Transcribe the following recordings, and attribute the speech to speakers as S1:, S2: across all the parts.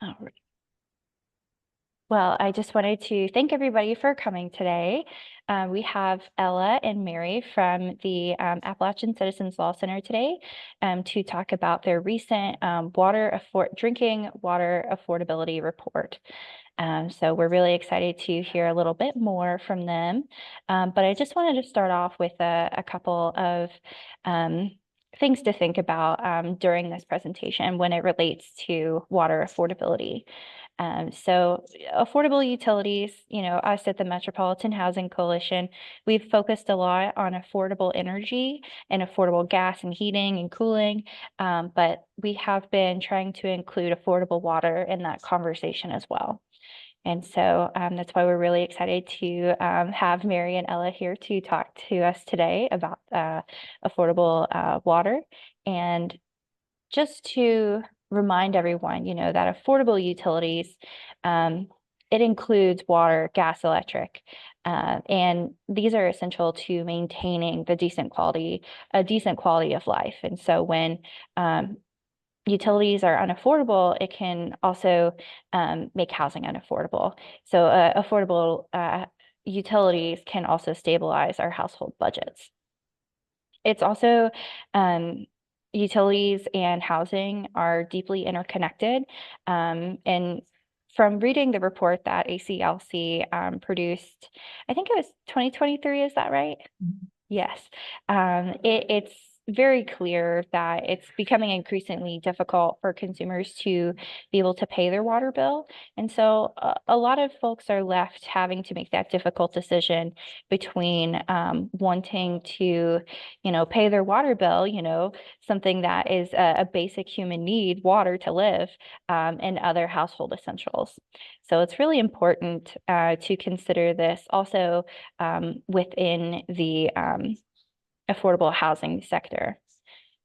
S1: All right. Well, I just wanted to thank everybody for coming today. We have Ella and Mary from the Appalachian Citizens Law Center today to talk about their recent drinking water affordability report. So we're really excited to hear a little bit more from them. But I just wanted to start off with a couple of things to think about during this presentation when it relates to water affordability. So affordable utilities, us at the Metropolitan Housing Coalition, we've focused a lot on affordable energy and affordable gas and heating and cooling, but we have been trying to include affordable water in that conversation as well. And so that's why we're really excited to have Mary and Ella here to talk to us today about affordable water. And just to remind everyone, that affordable utilities, it includes water, gas, electric, and these are essential to maintaining a decent quality of life. And so when utilities are unaffordable, it can also make housing unaffordable. So affordable utilities can also stabilize our household budgets. It's also utilities and housing are deeply interconnected. And from reading the report that ACLC produced, I think it was 2023, is that right? Mm-hmm. Yes. It's very clear that it's becoming increasingly difficult for consumers to be able to pay their water bill. And so a lot of folks are left having to make that difficult decision between wanting to, pay their water bill, something that is a basic human need, water to live, and other household essentials. So it's really important to consider this also within the affordable housing sector.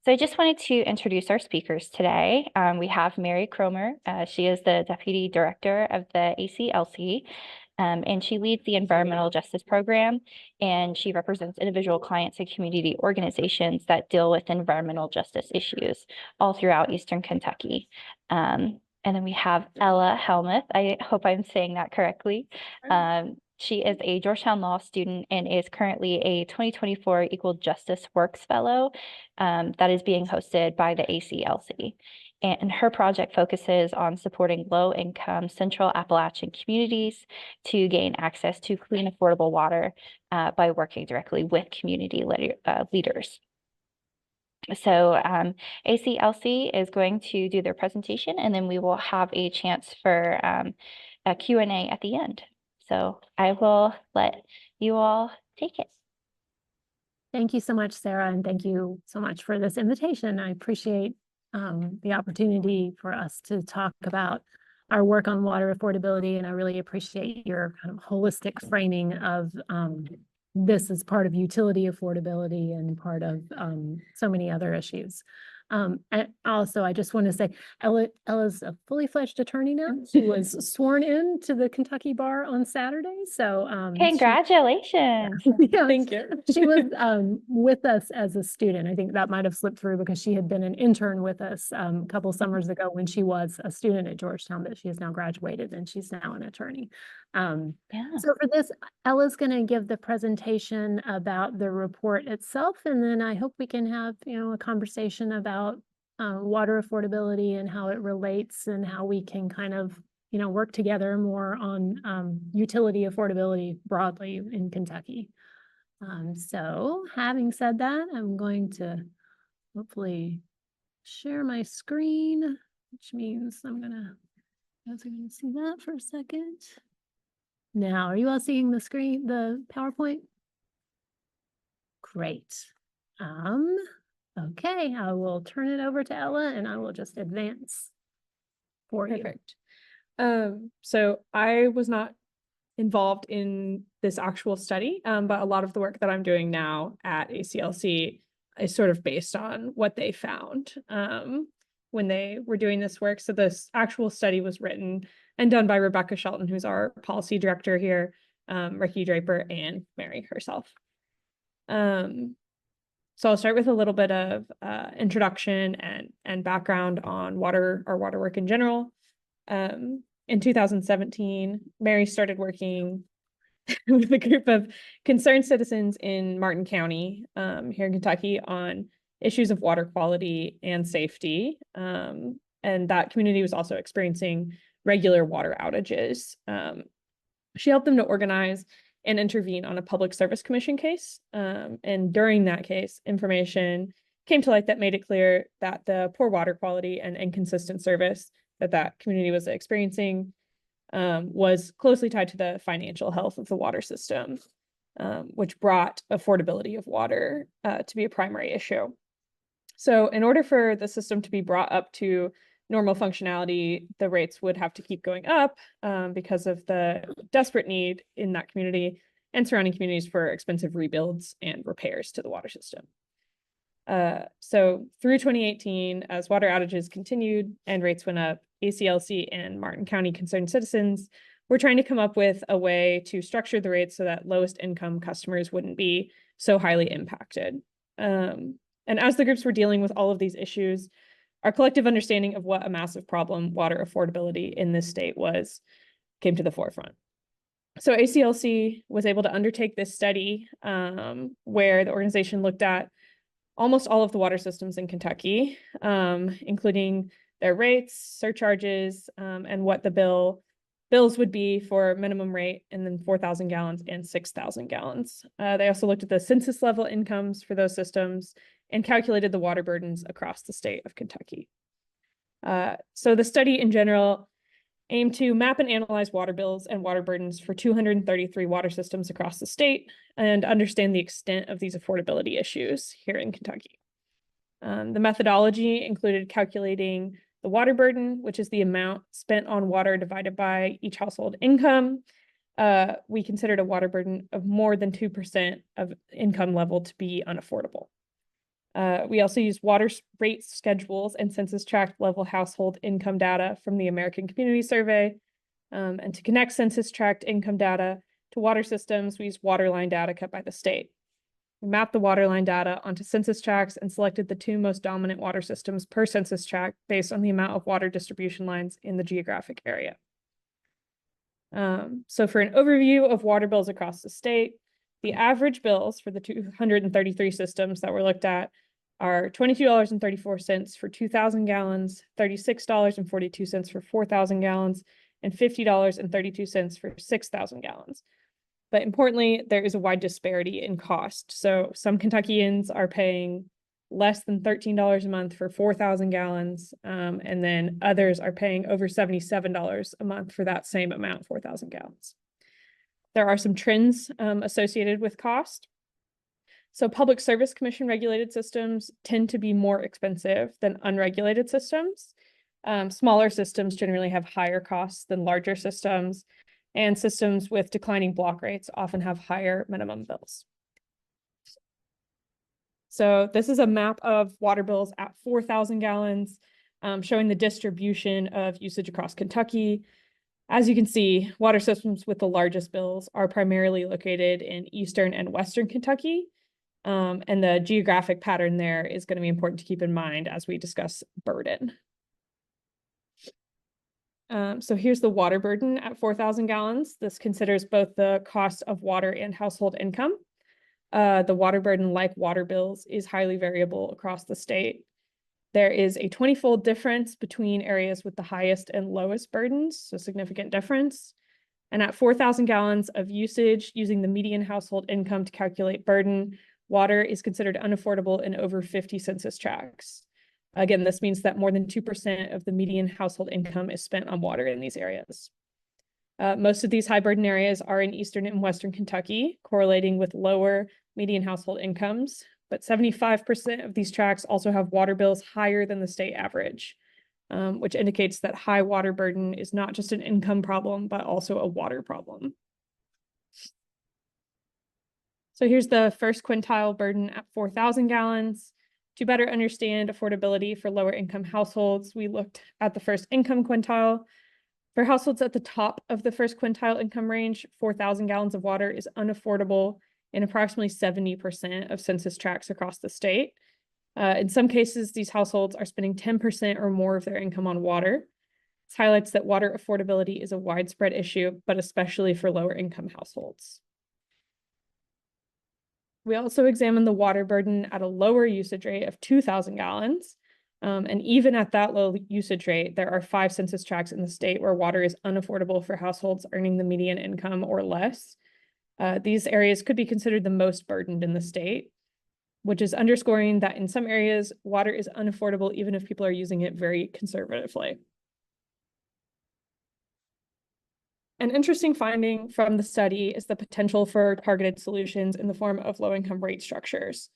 S1: So I just wanted to introduce our speakers today. We have Mary Cromer. She is the Deputy Director of the ACLC, and she leads the Environmental Justice Program, and she represents individual clients and community organizations that deal with environmental justice issues all throughout Eastern Kentucky. And then we have Ella Helmuth. I hope I'm saying that correctly. She is a Georgetown Law student and is currently a 2024 Equal Justice Works Fellow that is being hosted by the ACLC. And her project focuses on supporting low-income Central Appalachian communities to gain access to clean, affordable water by working directly with community leaders. So ACLC is going to do their presentation, and then we will have a chance for a Q&A at the end. So I will let you all take it.
S2: Thank you so much, Sarah, and thank you so much for this invitation. I appreciate the opportunity for us to talk about our work on water affordability, and I really appreciate your kind of holistic framing of this as part of utility affordability and part of so many other issues. And also, I just want to say, Ella's a fully fledged attorney now. She was sworn in to the Kentucky Bar on Saturday. So
S1: congratulations.
S2: Thank you. She was with us as a student. I think that might have slipped through because she had been an intern with us a couple summers ago when she was a student at Georgetown, but she has now graduated and she's now an attorney. So for this, Ella's going to give the presentation about the report itself, and then I hope we can have a conversation about water affordability and how it relates and how we can kind of work together more on utility affordability broadly in Kentucky. So having said that, I'm going to hopefully share my screen, which means you guys are going to see that for a second. Now, are you all seeing the screen, the PowerPoint? Great. Okay, I will turn it over to Ella and I will just advance for you.
S3: Perfect. So I was not involved in this actual study, but a lot of the work that I'm doing now at ACLC is sort of based on what they found when they were doing this work. So this actual study was written and done by Rebecca Shelton, who's our policy director here, Ricky Draper, and Mary herself. So I'll start with a little bit of introduction and background on water work in general. In 2017, Mary started working with a group of concerned citizens in Martin County, here in Kentucky, on issues of water quality and safety. And that community was also experiencing regular water outages. She helped them to organize and intervene on a Public Service Commission case. And during that case, information came to light that made it clear that the poor water quality and inconsistent service that community was experiencing was closely tied to the financial health of the water system, which brought affordability of water to be a primary issue. So in order for the system to be brought up to normal functionality, the rates would have to keep going up because of the desperate need in that community and surrounding communities for expensive rebuilds and repairs to the water system. So through 2018, as water outages continued and rates went up, ACLC and Martin County concerned citizens were trying to come up with a way to structure the rates so that lowest income customers wouldn't be so highly impacted. And as the groups were dealing with all of these issues, our collective understanding of what a massive problem water affordability in this state was came to the forefront. So ACLC was able to undertake this study where the organization looked at almost all of the water systems in Kentucky, including their rates, surcharges, and what the bills would be for minimum rate, and then 4,000 gallons and 6,000 gallons. They also looked at the census level incomes for those systems and calculated the water burdens across the state of Kentucky. So the study in general aimed to map and analyze water bills and water burdens for 233 water systems across the state and understand the extent of these affordability issues here in Kentucky. The methodology included calculating the water burden, which is the amount spent on water divided by each household income. We considered a water burden of more than 2% of income level to be unaffordable. We also used water rate schedules and census tract level household income data from the American Community Survey. And to connect census tract income data to water systems, we used waterline data kept by the state. We mapped the waterline data onto census tracts and selected the two most dominant water systems per census tract based on the amount of water distribution lines in the geographic area. So for an overview of water bills across the state, the average bills for the 233 systems that were looked at are $22.34 for 2,000 gallons, $36.42 for 4,000 gallons, and $50.32 for 6,000 gallons. But importantly, there is a wide disparity in cost. So some Kentuckians are paying less than $13 a month for 4,000 gallons, and then others are paying over $77 a month for that same amount, 4,000 gallons. There are some trends associated with cost. So Public Service Commission regulated systems tend to be more expensive than unregulated systems. Smaller systems generally have higher costs than larger systems, and systems with declining block rates often have higher minimum bills. So this is a map of water bills at 4,000 gallons, showing the distribution of usage across Kentucky. As you can see, water systems with the largest bills are primarily located in eastern and western Kentucky. And the geographic pattern there is going to be important to keep in mind as we discuss burden. So here's the water burden at 4,000 gallons. This considers both the cost of water and household income. The water burden, like water bills, is highly variable across the state. There is a 20-fold difference between areas with the highest and lowest burdens, so significant difference. And at 4,000 gallons of usage, using the median household income to calculate burden, water is considered unaffordable in over 50 census tracts. Again, this means that more than 2% of the median household income is spent on water in these areas. Most of these high burden areas are in eastern and western Kentucky, correlating with lower median household incomes, but 75% of these tracts also have water bills higher than the state average, which indicates that high water burden is not just an income problem, but also a water problem. So here's the first quintile burden at 4,000 gallons. To better understand affordability for lower income households, we looked at the first income quintile. For households at the top of the first quintile income range, 4,000 gallons of water is unaffordable in approximately 70% of census tracts across the state. In some cases, these households are spending 10% or more of their income on water. This highlights that water affordability is a widespread issue, but especially for lower income households. We also examined the water burden at a lower usage rate of 2,000 gallons. And even at that low usage rate, there are 5 census tracts in the state where water is unaffordable for households earning the median income or less. These areas could be considered the most burdened in the state, which is underscoring that in some areas, water is unaffordable even if people are using it very conservatively. An interesting finding from the study is the potential for targeted solutions in the form of low-income rate structures.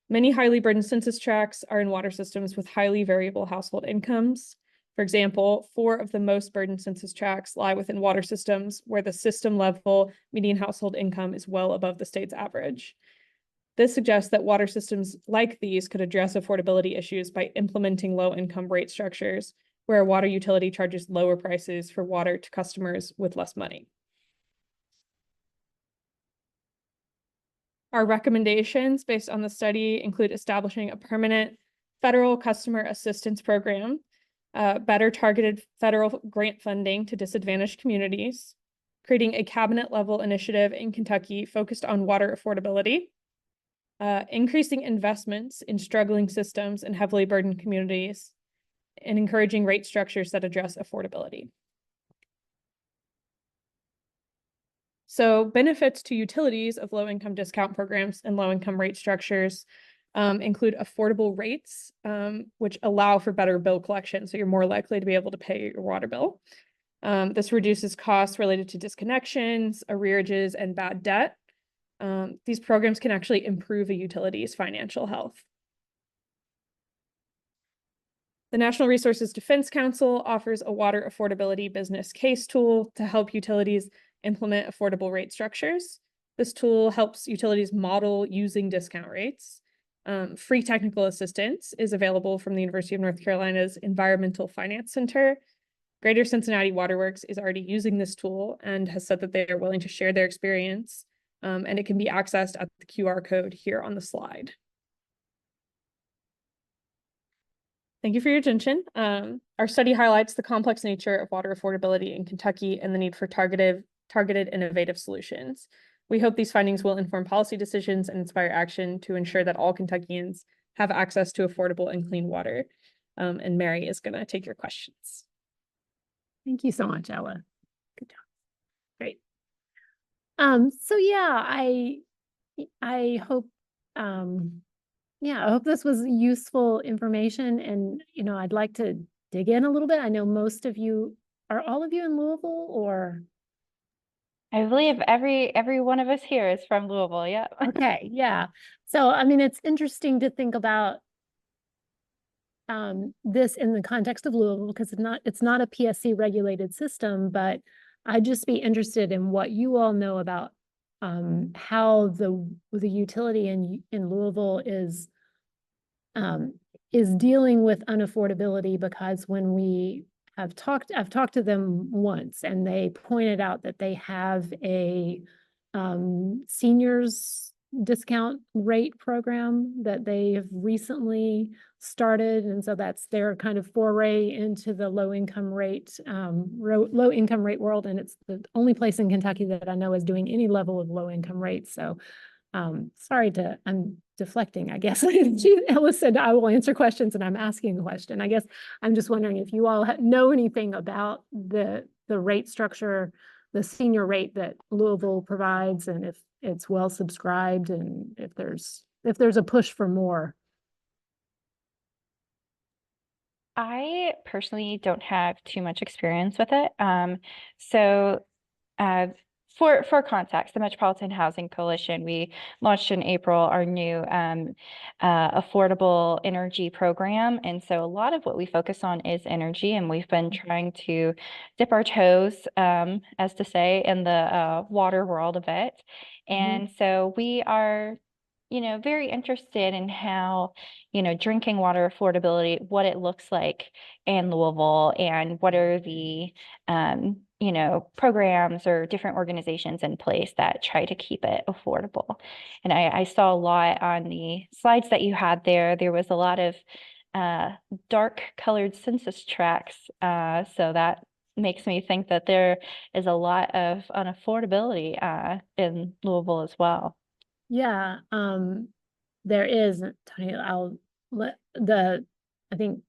S3: Many highly burdened census tracts are in water systems with highly variable household incomes. For example, 4 of the most burdened census tracts lie within water systems where the system level median household income is well above the state's average. This suggests that water systems like these could address affordability issues by implementing low-income rate structures where a water utility charges lower prices for water to customers with less money. Our recommendations based on the study include establishing a permanent federal customer assistance program, better targeted federal grant funding to disadvantaged communities, creating a cabinet level initiative in Kentucky focused on water affordability, increasing investments in struggling systems and heavily burdened communities, and encouraging rate structures that address affordability. So benefits to utilities of low-income discount programs and low-income rate structures include affordable rates, which allow for better bill collection. So you're more likely to be able to pay your water bill. This reduces costs related to disconnections, arrearages, and bad debt. These programs can actually improve a utility's financial health. The National Resources Defense Council offers a water affordability business case tool to help utilities implement affordable rate structures. This tool helps utilities model using discount rates. Free technical assistance is available from the University of North Carolina's Environmental Finance Center. Greater Cincinnati Waterworks is already using this tool and has said that they are willing to share their experience, and it can be accessed at the QR code here on the slide. Thank you for your attention. Our study highlights the complex nature of water affordability in Kentucky and the need for targeted innovative solutions. We hope these findings will inform policy decisions and inspire action to ensure that all Kentuckians have access to affordable and clean water. And Mary is going to take your questions.
S2: Thank you so much, Ella. Good job. Great. So yeah, I hope I hope this was useful information, and I'd like to dig in a little bit. I know most of you, are all of you in Louisville, or?
S1: I believe every one of us here is from Louisville. Yeah.
S2: Okay. Yeah. So, I mean, it's interesting to think about this in the context of Louisville, because it's not a PSC regulated system, but I'd just be interested in what you all know about how the utility in Louisville is dealing with unaffordability, because when I've talked to them once, and they pointed out that they have a seniors discount rate program that they have recently started, and so that's their kind of foray into the low income rate world, and it's the only place in Kentucky that I know is doing any level of low income rates. So sorry I'm deflecting, I guess. Ella said I will answer questions, and I'm asking a question. I guess I'm just wondering if you all know anything about the rate structure, the senior rate that Louisville provides, and if it's well subscribed, and if there's a push for more.
S1: I personally don't have too much experience with it. So for context, the Metropolitan Housing Coalition, we launched in April our new affordable energy program. And so a lot of what we focus on is energy, and we've been trying to dip our toes, as to say, in the water world of it. And so we are very interested in how, drinking water affordability, what it looks like in Louisville, and what are the, programs or different organizations in place that try to keep it affordable. And I saw a lot on the slides that you had there. There was a lot of dark colored census tracts. So that makes me think that there is a lot of unaffordability in Louisville as well.
S2: Yeah, there is, Tony, I'll let I think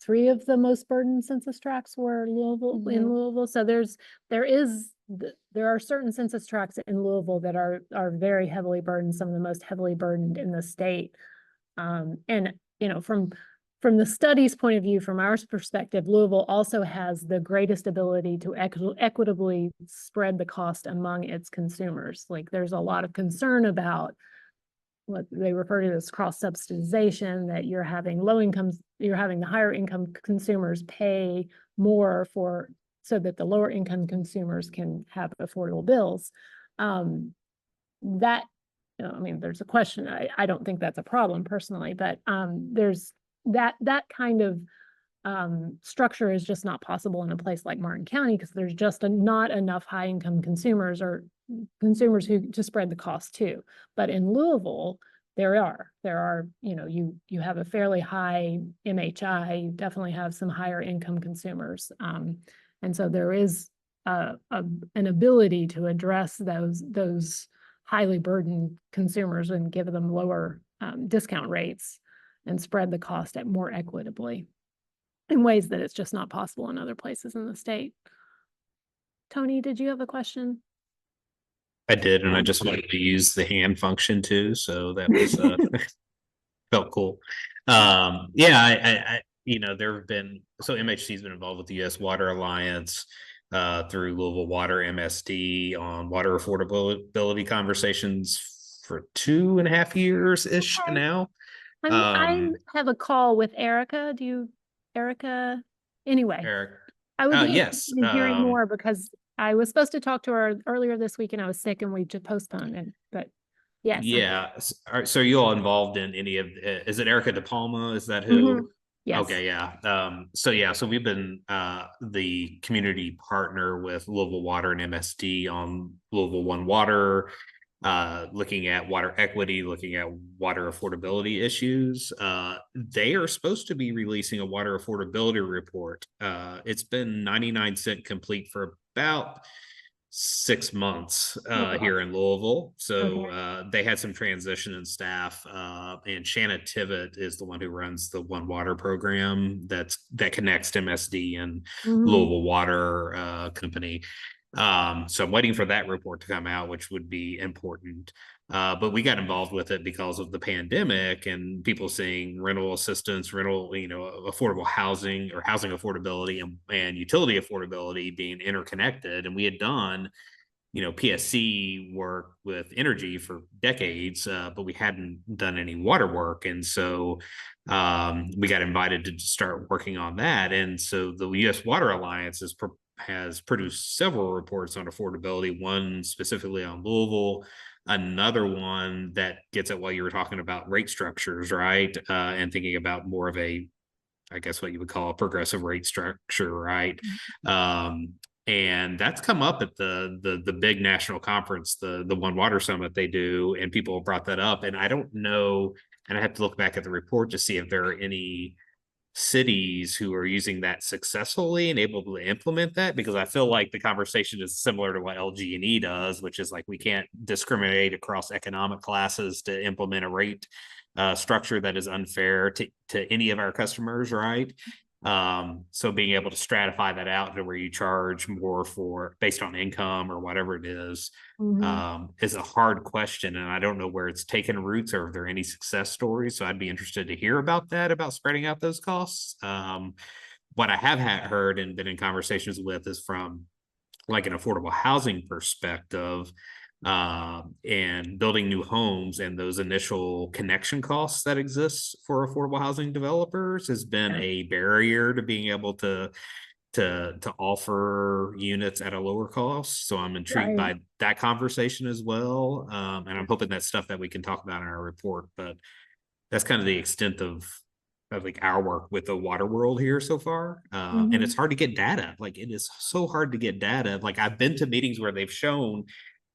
S2: 3 of the most burdened census tracts were in Louisville. So there are certain census tracts in Louisville that are very heavily burdened, some of the most heavily burdened in the state. And, you know, from the study's point of view, from our perspective, Louisville also has the greatest ability to equitably spread the cost among its consumers. Like, there's a lot of concern about what they refer to as cross subsidization, that you're having the higher income consumers pay more so that the lower income consumers can have affordable bills. That, you know, I mean, there's a question. I don't think that's a problem personally, but there's that kind of structure is just not possible in a place like Martin County, because there's just not enough high income consumers or consumers who to spread the cost to. But in Louisville, there are, you know, you have a fairly high MHI, you definitely have some higher income consumers. And so there is an ability to address those highly burdened consumers and give them lower discount rates and spread the cost more equitably in ways that it's just not possible in other places in the state. Tony, did you have a question?
S4: I did, and I just wanted to use the hand function too, so that was felt cool. Yeah, I you know, there have been, so MHC's been involved with the U.S. Water Alliance through Louisville Water MSD on water affordability conversations for 2.5 years-ish now.
S2: I have a call with Erica. Erica? Anyway,
S4: Eric,
S2: I would be
S4: yes,
S2: interested in hearing more, because I was supposed to talk to her earlier this week and I was sick and we just postponed it, but yes.
S4: yeah. So are you all involved in any of, is it Erica DePalma? Is that who?
S2: Yes.
S4: Okay, yeah. So we've been the community partner with Louisville Water and MSD on Louisville One Water, looking at water equity, looking at water affordability issues. They are supposed to be releasing a water affordability report. It's been 99% complete for about 6 months here in Louisville. So they had some transition in staff, and Shanna Tivett is the one who runs the One Water program that connects MSD and Louisville Water Company. So I'm waiting for that report to come out, which would be important. But we got involved with it because of the pandemic and people seeing rental assistance, affordable housing or housing affordability and utility affordability being interconnected. And we had done, PSC work with energy for decades, but we hadn't done any water work. And so we got invited to start working on that. And so the U.S. Water Alliance has produced several reports on affordability, one specifically on Louisville, another one that gets at what you were talking about, rate structures, right? And thinking about more of I guess what you would call a progressive rate structure, right? And that's come up at the big national conference, the One Water Summit they do, and people have brought that up. And I don't know, and I have to look back at the report to see if there are any cities who are using that successfully and able to implement that, because I feel like the conversation is similar to what LG&E does, which is like we can't discriminate across economic classes to implement a rate structure that is unfair to any of our customers, right? So being able to stratify that out to where you charge more based on income or whatever it is a hard question. And I don't know where it's taken roots or if there are any success stories. So I'd be interested to hear about that, about spreading out those costs. What I have heard and been in conversations with is from like an affordable housing perspective, and building new homes, and those initial connection costs that exist for affordable housing developers has been a barrier to being able to offer units at a lower cost. So I'm intrigued by that conversation as well. And I'm hoping that's stuff that we can talk about in our report, but that's kind of the extent of like our work with the water world here so far. And it's hard to get data. Like, it is so hard to get data. Like, I've been to meetings where they've shown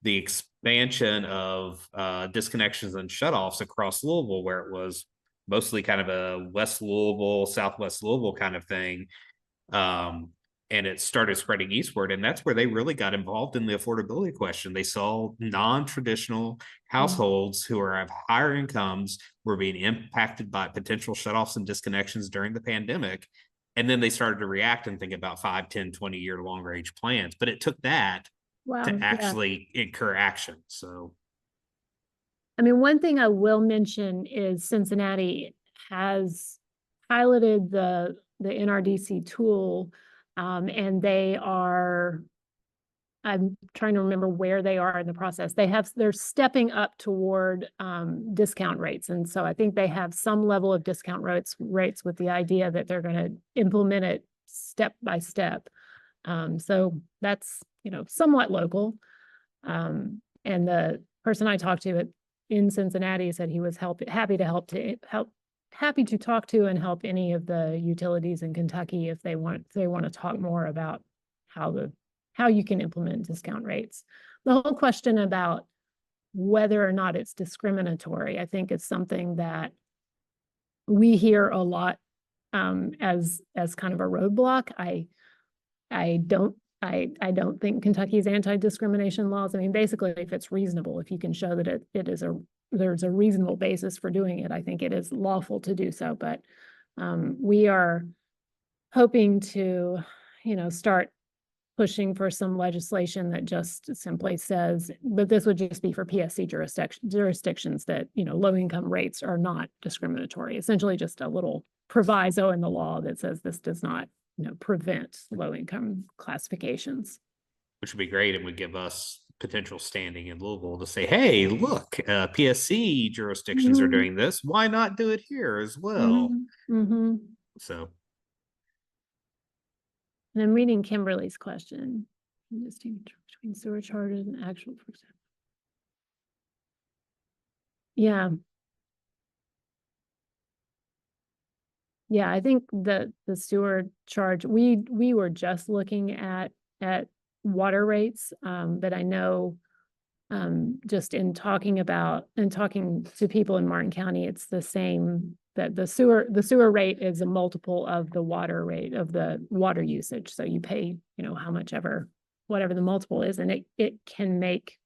S4: the expansion of disconnections and shutoffs across Louisville, where it was mostly kind of a West Louisville, Southwest Louisville kind of thing. And it started spreading eastward, and that's where they really got involved in the affordability question. They saw non-traditional households who are of higher incomes were being impacted by potential shutoffs and disconnections during the pandemic. And then they started to react and think about 5, 10, 20-year long range plans. But it took that
S2: Wow,
S4: to
S2: yeah.
S4: actually incur action. So
S2: I mean, one thing I will mention is Cincinnati has piloted the NRDC tool, and they are, I'm trying to remember where they are in the process. They're stepping up toward discount rates. And so I think they have some level of discount rates with the idea that they're going to implement it step by step. So that's, somewhat local. And the person I talked to in Cincinnati said he was happy to talk to and help any of the utilities in Kentucky if they want to talk more about how you can implement discount rates. The whole question about whether or not it's discriminatory, I think is something that we hear a lot as kind of a roadblock. I don't think Kentucky's anti-discrimination laws, I mean, basically, if it's reasonable, if you can show that there's a reasonable basis for doing it, I think it is lawful to do so. But we are hoping to, start pushing for some legislation that just simply says, but this would just be for PSC jurisdictions that, low-income rates are not discriminatory. Essentially just a little proviso in the law that says this does not, prevent low-income classifications.
S4: which would be great and would give us potential standing in Louisville to say, hey, look, PSC jurisdictions are doing this. Why not do it here as well?
S2: Mm-hmm.
S4: So
S2: And I'm reading Kimberly's question. Between sewer charges and actual, for example. Yeah. Yeah, I think the sewer charge, we were just looking at water rates, but I know just in talking to people in Martin County, it's the same, that the sewer rate is a multiple of the water rate of the water usage. So you pay, whatever the multiple is, and it can make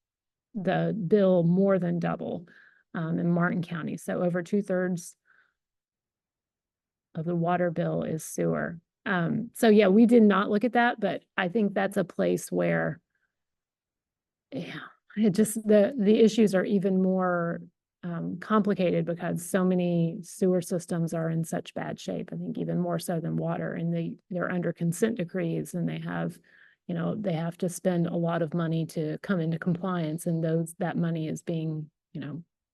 S2: the bill more than double in Martin County. So over 2/3 of the water bill is sewer. So yeah, we did not look at that, but I think that's a place where, yeah, the issues are even more complicated because so many sewer systems are in such bad shape. I think even more so than water, and they're under consent decrees, and they have to spend a lot of money to come into compliance, and that money is being,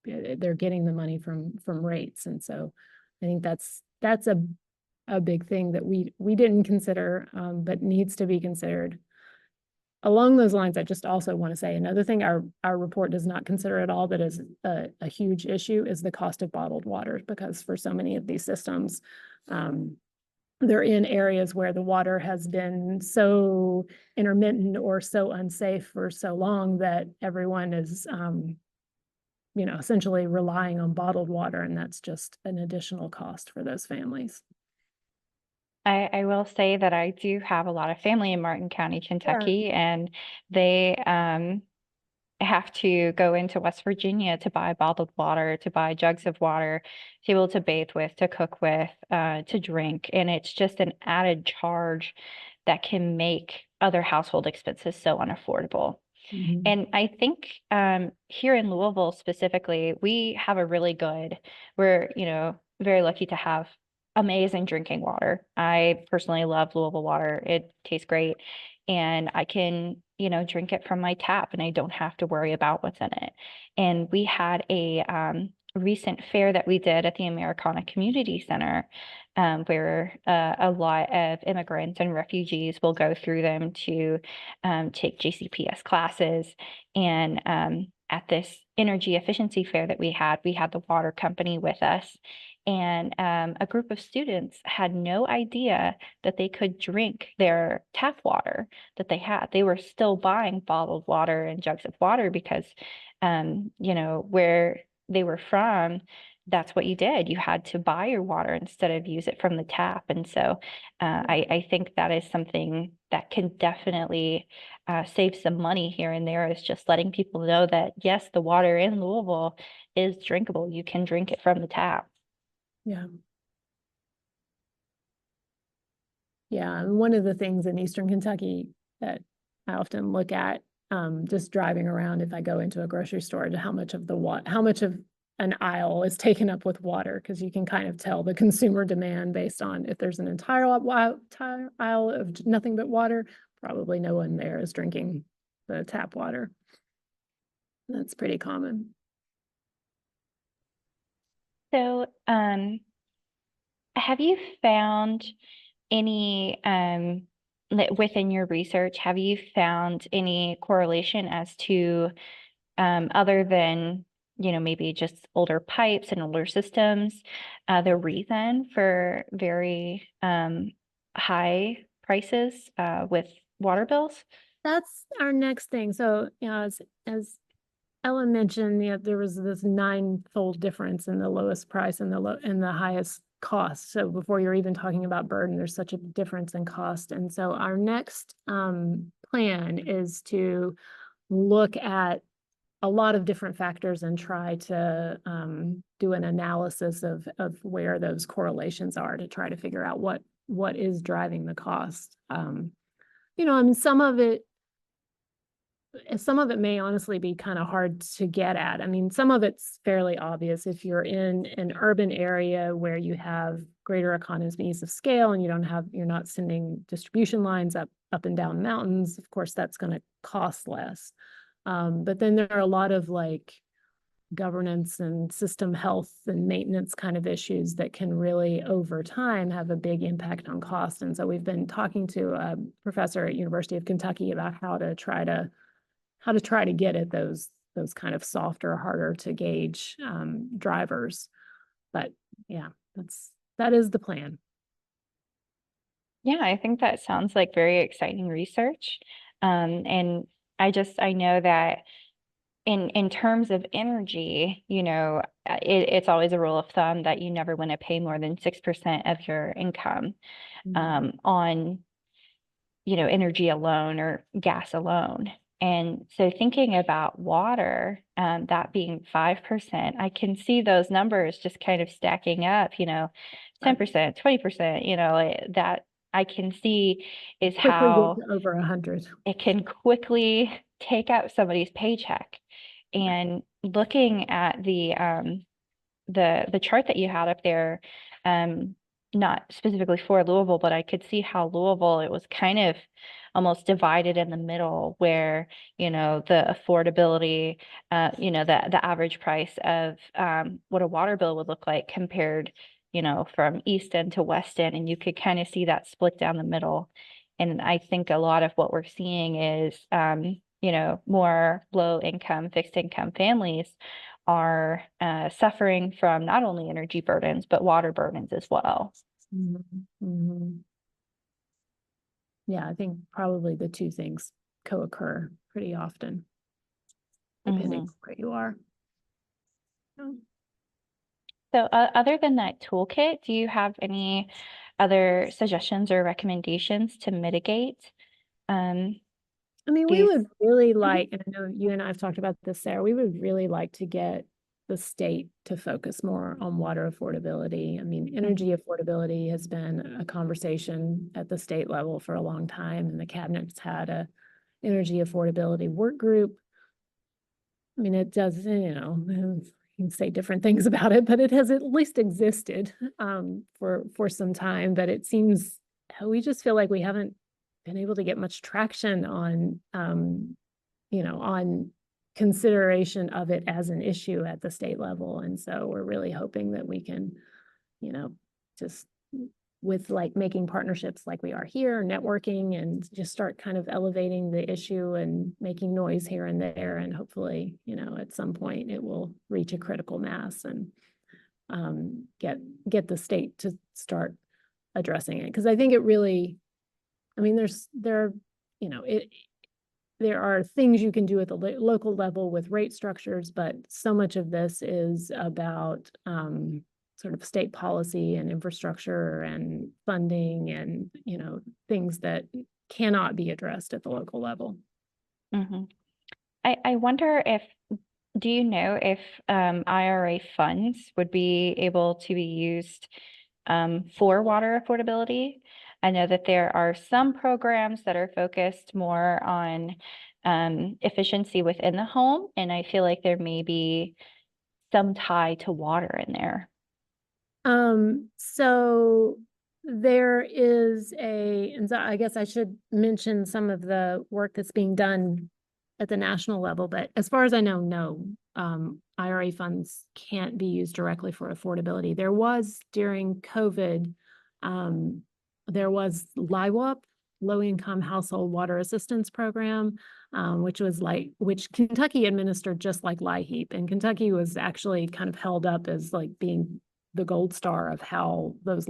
S2: they're getting the money from rates. And so I think that's a big thing that we didn't consider, but needs to be considered. Along those lines, I just also want to say another thing our report does not consider at all that is a huge issue is the cost of bottled water, because for so many of these systems, they're in areas where the water has been so intermittent or so unsafe for so long that everyone is essentially relying on bottled water, and that's just an additional cost for those families.
S1: I will say that I do have a lot of family in Martin County, Kentucky, and they have to go into West Virginia to buy bottled water, to buy jugs of water, to be able to bathe with, to cook with, to drink. And it's just an added charge that can make other household expenses so unaffordable.
S2: Mm-hmm.
S1: And I think here in Louisville specifically, we're very lucky to have amazing drinking water. I personally love Louisville water. It tastes great. And I can, drink it from my tap, and I don't have to worry about what's in it. And we had a recent fair that we did at the Americana Community Center, where a lot of immigrants and refugees will go through them to take JCPS classes. And at this energy efficiency fair that we had the water company with us. And a group of students had no idea that they could drink their tap water that they had. They were still buying bottled water and jugs of water because, where they were from, that's what you did. You had to buy your water instead of use it from the tap. And so I think that is something that can definitely save some money here and there, is just letting people know that, yes, the water in Louisville is drinkable. You can drink it from the tap.
S2: Yeah. Yeah, and one of the things in Eastern Kentucky that I often look at, just driving around if I go into a grocery store, to how much of an aisle is taken up with water, because you can kind of tell the consumer demand based on if there's an entire aisle of nothing but water, probably no one there is drinking the tap water. That's pretty common.
S1: So have you found any, within your research, have you found any correlation as to, other than, maybe just older pipes and older systems, the reason for very high prices with water bills?
S2: That's our next thing. So, as Ellen mentioned, there was this 9-fold difference in the lowest price and the highest cost. So before you're even talking about burden, there's such a difference in cost. And so our next plan is to look at a lot of different factors and try to do an analysis of where those correlations are, to try to figure out what is driving the cost. I mean, some of it may honestly be kind of hard to get at. I mean, some of it's fairly obvious. If you're in an urban area where you have greater economies of scale and you're not sending distribution lines up and down mountains, of course, that's going to cost less. But then there are a lot of like governance and system health and maintenance kind of issues that can really, over time, have a big impact on cost. And so we've been talking to a professor at University of Kentucky about how to try to get at those kind of softer, harder to gauge drivers. But yeah, that is the plan.
S1: Yeah, I think that sounds like very exciting research. And I know that in terms of energy, it's always a rule of thumb that you never want to pay more than 6% of your income on, energy alone or gas alone. And so thinking about water, that being 5%, I can see those numbers just kind of stacking up, 10%, 20%, that I can see is
S2: Quickly
S1: how
S2: get to over 100.
S1: it can quickly take out somebody's paycheck. And looking at the chart that you had up there, not specifically for Louisville, but I could see how Louisville, it was kind of almost divided in the middle, where, the affordability, the average price of what a water bill would look like compared, from East End to West End, and you could kind of see that split down the middle. And I think a lot of what we're seeing is, more low income, fixed income families are suffering from not only energy burdens, but water burdens as well.
S2: Yeah, I think probably the two things co-occur pretty often, depending on where you are.
S1: So other than that toolkit, do you have any other suggestions or recommendations to mitigate?
S2: I mean, we would really like, and I know you and I have talked about this, Sarah, we would really like to get the state to focus more on water affordability. I mean, energy affordability has been a conversation at the state level for a long time, and the cabinet's had a energy affordability work group. I mean, it does, you can say different things about it, but it has at least existed for some time. But it seems, we just feel like we haven't been able to get much traction on, on consideration of it as an issue at the state level. And so we're really hoping that we can, just with like making partnerships like we are here, networking, and just start kind of elevating the issue and making noise here and there. And hopefully, at some point it will reach a critical mass and get the state to start addressing it. Because I think it really, I mean, there's there are things you can do at the local level with rate structures, but so much of this is about sort of state policy and infrastructure and funding and, you know, things that cannot be addressed at the local level.
S1: Mhm. I wonder if, do you know if IRA funds would be able to be used for water affordability? I know that there are some programs that are focused more on efficiency within the home, and I feel like there may be some tie to water in there.
S2: So there is and so I guess I should mention some of the work that's being done at the national level, but as far as I know, no, IRA funds can't be used directly for affordability. There was during COVID, there was LIWAP, Low Income Household Water Assistance Program, which Kentucky administered just like LIHEAP, and Kentucky was actually kind of held up as like being the gold star of how those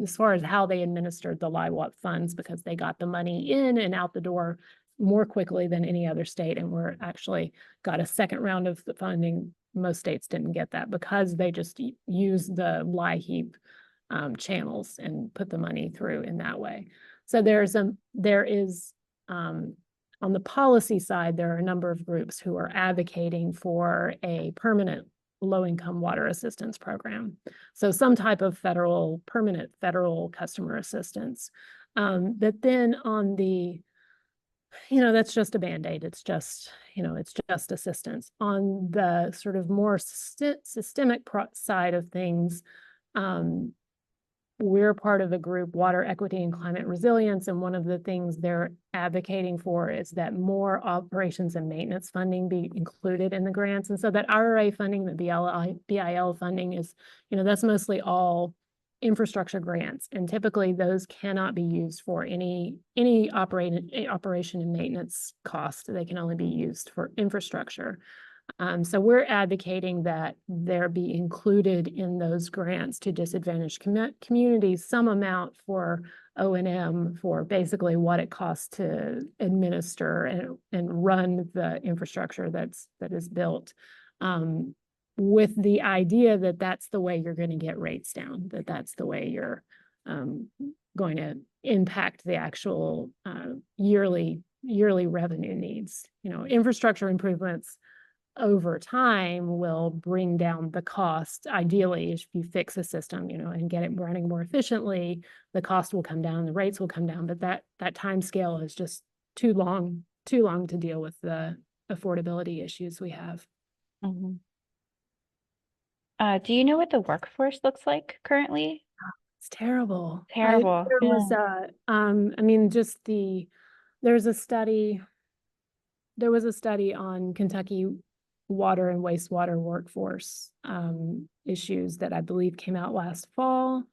S2: as far as how they administered the LIWAP funds, because they got the money in and out the door more quickly than any other state, and were actually got a second round of the funding. Most states didn't get that because they just used the LIHEAP channels and put the money through in that way. So there is on the policy side, there are a number of groups who are advocating for a permanent low-income water assistance program. So some type of permanent federal customer assistance. But then on the, you know, that's just a Band-Aid. It's just, you know, it's just assistance. On the sort of more systemic side of things, we're part of a group, Water Equity and Climate Resilience, and one of the things they're advocating for is that more operations and maintenance funding be included in the grants. And so that IRA funding, the BIL funding is, you know, that's mostly all infrastructure grants. And typically those cannot be used for any operation and maintenance cost. They can only be used for infrastructure. So we're advocating that there be included in those grants to disadvantaged communities some amount for O&M for basically what it costs to administer and run the infrastructure that is built, with the idea that that's the way you're going to get rates down, that's the way you're going to impact the actual yearly revenue needs. You know, infrastructure improvements over time will bring down the cost. Ideally, if you fix a system, you know, and get it running more efficiently, the cost will come down, the rates will come down, but that time scale is just too long to deal with the affordability issues we have.
S1: Mm-hmm. Do you know what the workforce looks like currently?
S2: It's terrible.
S1: Terrible.
S2: There was I mean, just there was a study on Kentucky water and wastewater workforce issues that I believe came out last fall.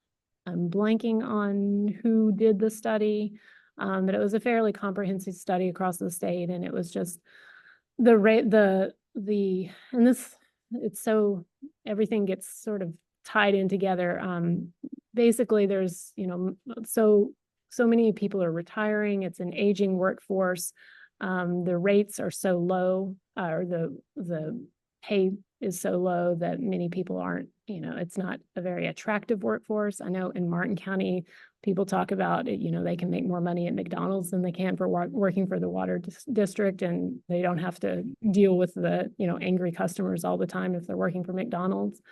S2: I'm blanking on who did the study, but it was a fairly comprehensive study across the state, and it was just the rate, and this, it's so everything gets sort of tied in together. Basically, there's, you know, so many people are retiring. It's an aging workforce. The rates are so low, or the pay is so low that many people aren't, you know, it's not a very attractive workforce. I know in Martin County, people talk about it, you know, they can make more money at McDonald's than they can for working for the water district, and they don't have to deal with the, you know, angry customers all the time if they're working for McDonald's.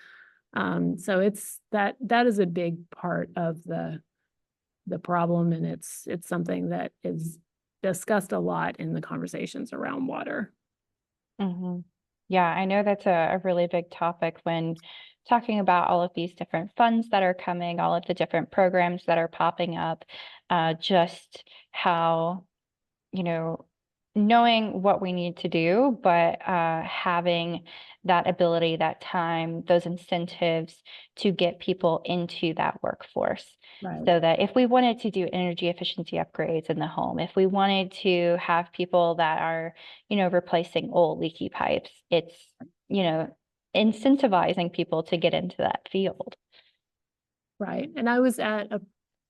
S2: So it's that is a big part of the problem, and it's something that is discussed a lot in the conversations around water.
S1: Mm-hmm. Yeah, I know that's a really big topic when talking about all of these different funds that are coming, all of the different programs that are popping up, just how, you know, knowing what we need to do, but having that ability, that time, those incentives to get people into that workforce.
S2: Right.
S1: So that if we wanted to do energy efficiency upgrades in the home, if we wanted to have people that are, you know, replacing old leaky pipes, it's, you know, incentivizing people to get into that field.
S2: Right. And I was at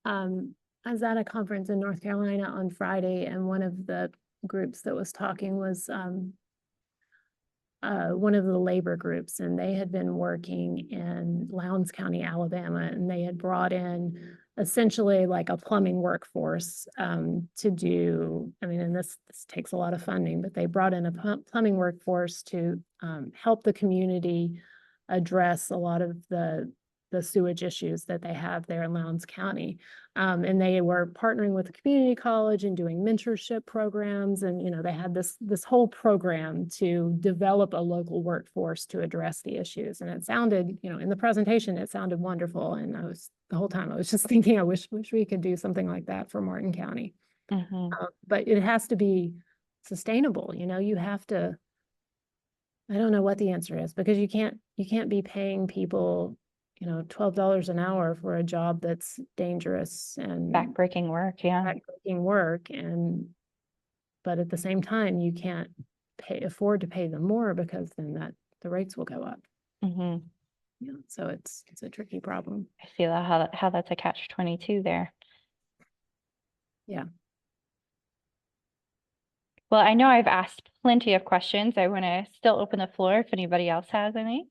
S2: a conference in North Carolina on Friday, and one of the groups that was talking was one of the labor groups, and they had been working in Lowndes County, Alabama, and they had brought in essentially like a plumbing workforce to do, I mean, and this takes a lot of funding, but they brought in a plumbing workforce to help the community address a lot of the sewage issues that they have there in Lowndes County. And they were partnering with the community college and doing mentorship programs. And, you know, they had this whole program to develop a local workforce to address the issues. And it sounded, you know, in the presentation, it sounded wonderful. And the whole time I was just thinking, I wish we could do something like that for Martin County. But it has to be sustainable. You know, you have to, I don't know what the answer is, because you can't be paying people, you know, $12 an hour for a job that's dangerous and
S1: Backbreaking work, yeah.
S2: backbreaking work. But at the same time, you can't afford to pay them more, because then the rates will go up.
S1: Mm-hmm.
S2: Yeah, so it's a tricky problem.
S1: I feel how that's a catch-22 there.
S2: Yeah.
S1: Well, I know I've asked plenty of questions. I want to still open the floor if anybody else has any.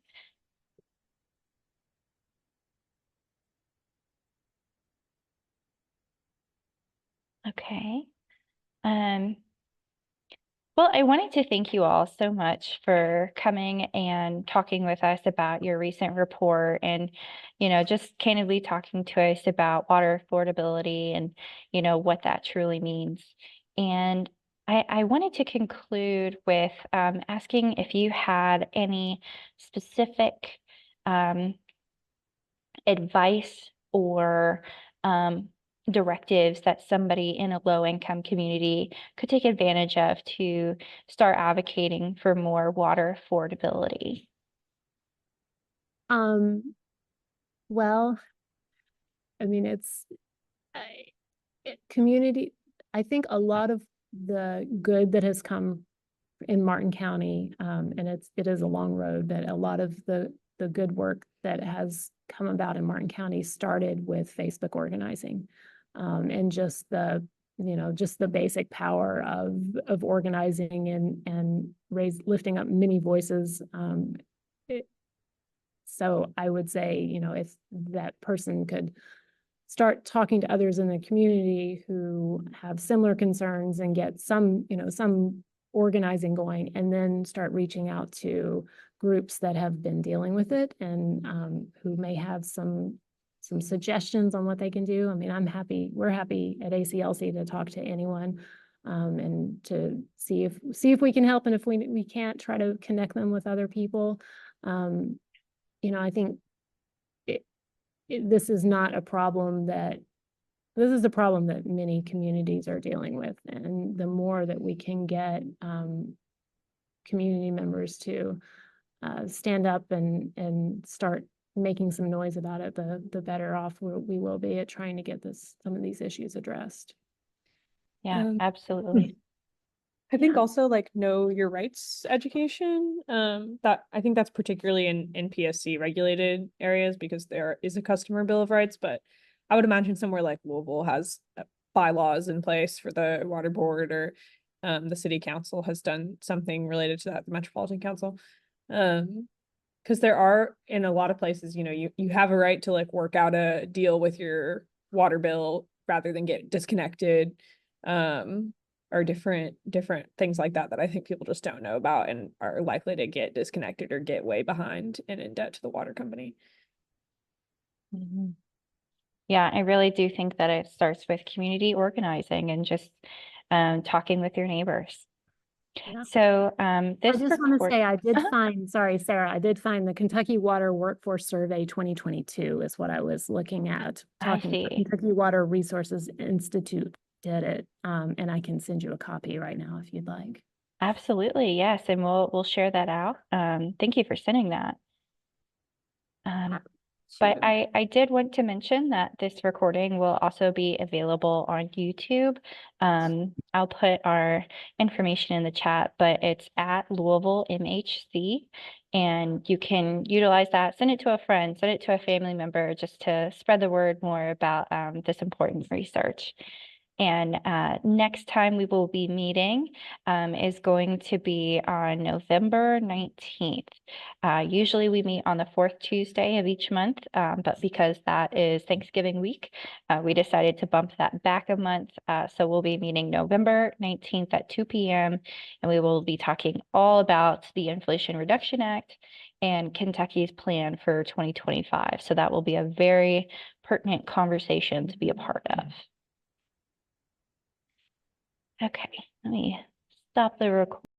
S1: Okay. Well, I wanted to thank you all so much for coming and talking with us about your recent report, and, you know, just candidly talking to us about water affordability and, you know, what that truly means. And I wanted to conclude with asking if you had any specific advice or directives that somebody in a low-income community could take advantage of to start advocating for more water affordability?
S2: Well, I mean, community, I think a lot of the good that has come in Martin County, and it is a long road, but a lot of the good work that has come about in Martin County started with Facebook organizing, and just the basic power of organizing and lifting up many voices. So I would say, you know, if that person could start talking to others in the community who have similar concerns and get some organizing going, and then start reaching out to groups that have been dealing with it and who may have some suggestions on what they can do. I mean, we're happy at ACLC to talk to anyone and to see if we can help, and if we can't, try to connect them with other people. You know, I think this is not a problem that this is a problem that many communities are dealing with, and the more that we can get community members to stand up and start making some noise about it, the better off we will be at trying to get some of these issues addressed.
S1: Yeah, absolutely.
S3: I think also like know your rights education, that I think that's particularly in PSC regulated areas, because there is a customer bill of rights, but I would imagine somewhere like Louisville has bylaws in place for the water board, or the city council has done something related to that, the Metropolitan Council. Because there are, in a lot of places, you know, you have a right to like work out a deal with your water bill rather than get disconnected, or different things like that I think people just don't know about and are likely to get disconnected or get way behind and in debt to the water company.
S1: Mm-hmm. Yeah, I really do think that it starts with community organizing and just talking with your neighbors.
S2: Yeah.
S1: So this
S2: I just want to say, I did
S1: Uh-huh.
S2: find, sorry, Sarah, I did find the Kentucky Water Workforce Survey 2022 is what I was looking at.
S1: I
S2: Talking about
S1: see.
S2: Kentucky Water Resources Institute did it, and I can send you a copy right now if you'd like.
S1: Absolutely, yes, and we'll share that out. Thank you for sending that. But I did want to mention that this recording will also be available on YouTube. I'll put our information in the chat, but it's at Louisville MHC, and you can utilize that, send it to a friend, send it to a family member, just to spread the word more about this important research. And next time we will be meeting is going to be on November 19th. Usually we meet on the fourth Tuesday of each month, but because that is Thanksgiving week, we decided to bump that back a month. So we'll be meeting November 19th at 2 p.m. and we will be talking all about the Inflation Reduction Act and Kentucky's plan for 2025. So that will be a very pertinent conversation to be a part of. Okay, let me stop the recording.